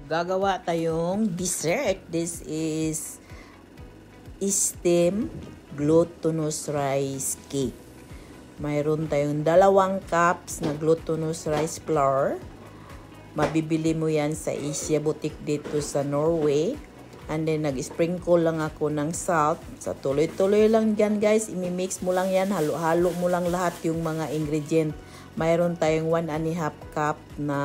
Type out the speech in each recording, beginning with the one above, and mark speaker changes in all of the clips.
Speaker 1: Gagawa tayong dessert. This is steamed glutinous rice cake. Mayroon tayong 2 cups na glutinous rice flour. Mabibili mo yan sa Asia Boutique dito sa Norway. And then nag-sprinkle lang ako ng salt. Sa tuloy-tuloy lang dyan guys. Imimix mo lang yan. Halo-halo mo lang lahat yung mga ingredient. Mayroon tayong 1.5 cup na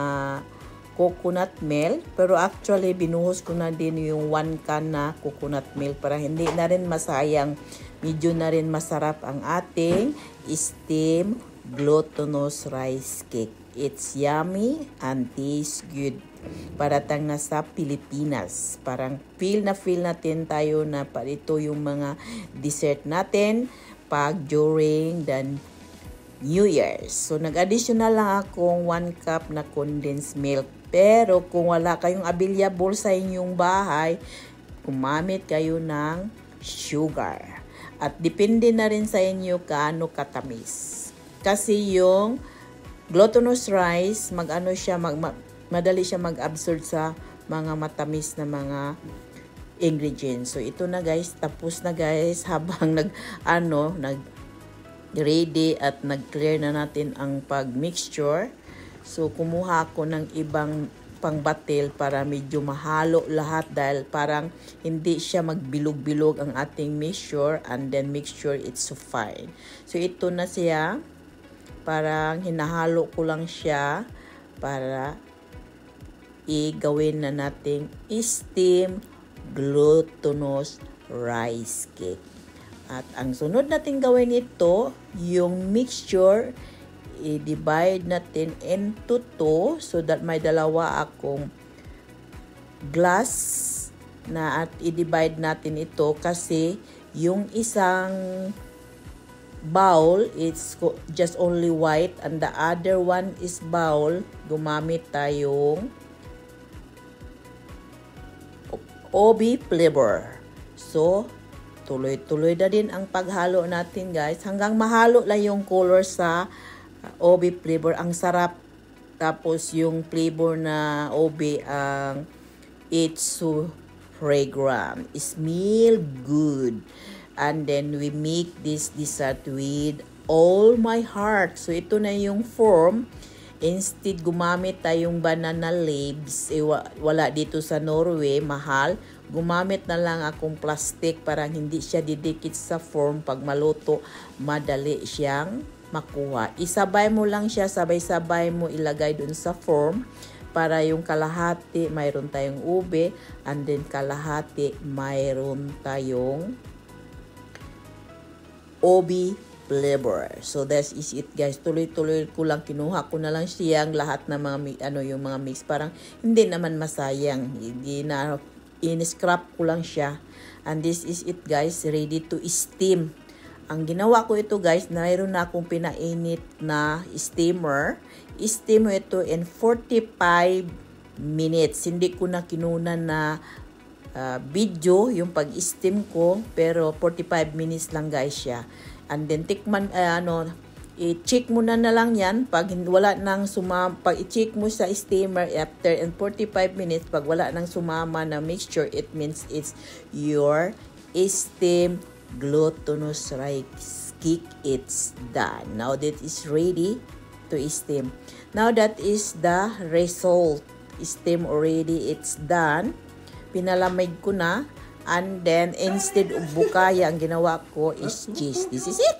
Speaker 1: coconut milk, pero actually binuhos ko na din yung 1 can na coconut milk para hindi na rin masayang, medyo na rin masarap ang ating steamed glutinous rice cake. It's yummy and tastes good. Para tang nasa Pilipinas. Parang feel natin tayo na ito yung mga dessert natin pag during the New Year's. So, nag-additional lang akong 1 cup na condensed milk. Pero, kung wala kayong available sa inyong bahay, gumamit kayo ng sugar. At depende na rin sa inyo kaano katamis. Kasi yung glutinous rice, madali siya mag-absorb sa mga matamis na mga ingredients. So, ito na guys. Tapos na guys habang ready at nag-clear na natin ang pag-mixture. So, kumuha ako ng ibang pangbatil para medyo mahalo lahat dahil parang hindi siya magbilog-bilog ang ating mixture and then make sure it's so fine. So, ito na siya. Parang hinahalo ko lang siya para igawin na nating steamed glutinous rice cake. At ang sunod natin gawin ito, yung mixture, i-divide natin into 2 so that may 2 akong glass na at i-divide natin ito kasi yung isang bowl, it's just only white and the other one is bowl, gumamit tayong OB flavor. So, tuloy-tuloy na din ang paghalo natin guys. Hanggang mahalo lang yung color sa OB flavor. Ang sarap. Tapos yung flavor na OB ang it's so fragrant. It smell good. And then we make this dessert with all my heart. So ito na yung form. Instead gumamit tayong banana leaves. Wala dito sa Norway. Mahal. Gumamit na lang akong plastic para hindi siya didikit sa form. Pag maluto, madali siyang makuha. Isabay mo lang siya, sabay-sabay mo ilagay dun sa form para yung kalahati mayroon tayong ube and then kalahati mayroon tayong OB flavor. So that is it guys. Tuloy-tuloy ko lang, kinuha ko na lang siyang lahat ng mga yung mga mix, parang hindi naman masayang. Hindi na in-scrap ko lang siya. And this is it guys, ready to steam. Ang ginawa ko ito guys, mayroon na akong pinainit na steamer. Steam ito in 45 minutes. Hindi ko na kinunan na video yung pag-steam ko, pero 45 minutes lang guys siya. And then tikman i-check mo na lang yan pag wala nang sumama, pag i-check mo sa steamer after 45 minutes, pag wala nang sumama na mixture, it means it's your steamed glutinous rice cake. It's done. Now that is ready to steam. Now that is the result. Steam already, it's done. Pinalamig ko na. And then instead of bukaya, ang ginawa ko is cheese. This is it.